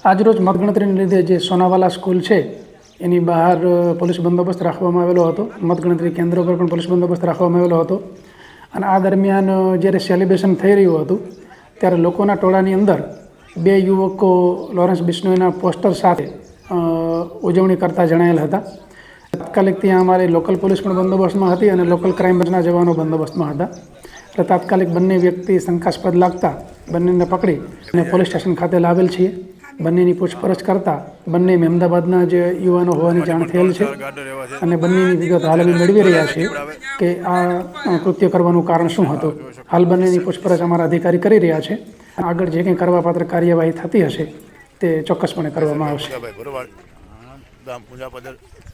આજરોજ મતગણતરીને લીધે જે સોનાવાલા સ્કૂલ છે એની બહાર પોલીસ બંદોબસ્ત રાખવામાં આવેલો હતો. મતગણતરી કેન્દ્ર પર પણ પોલીસ બંદોબસ્ત રાખવામાં આવેલો હતો. અને આ દરમિયાન જ્યારે સેલિબ્રેશન થઈ રહ્યું હતું ત્યારે લોકોના ટોળાની અંદર બે યુવકો લોરેન્સ બિશ્નોઈના પોસ્ટર સાથે ઉજવણી કરતા જણાયેલ હતા. તાત્કાલિક ત્યાં અમારી લોકલ પોલીસ પણ બંદોબસ્તમાં હતી અને લોકલ ક્રાઇમ બ્રાન્ચના જવાનો બંદોબસ્તમાં હતા. એટલે તાત્કાલિક બંને વ્યક્તિ શંકાસ્પદ લાગતા બંનેને પકડી અને પોલીસ સ્ટેશન ખાતે લાવેલ છીએ. બંનેની પૂછપરછ કરતા બંને અમદાવાદના જે યુવાનો હોવાની જાણ થયેલ છે અને બંનેની વિગત હાલ અમે મેળવી રહ્યા છીએ કે આ કૃત્ય કરવાનું કારણ શું હતું. હાલ બંનેની પૂછપરછ અમારા અધિકારી કરી રહ્યા છે. આગળ જે કંઈ કરવાપાત્ર કાર્યવાહી થતી હશે તે ચોક્કસપણે કરવામાં આવશે.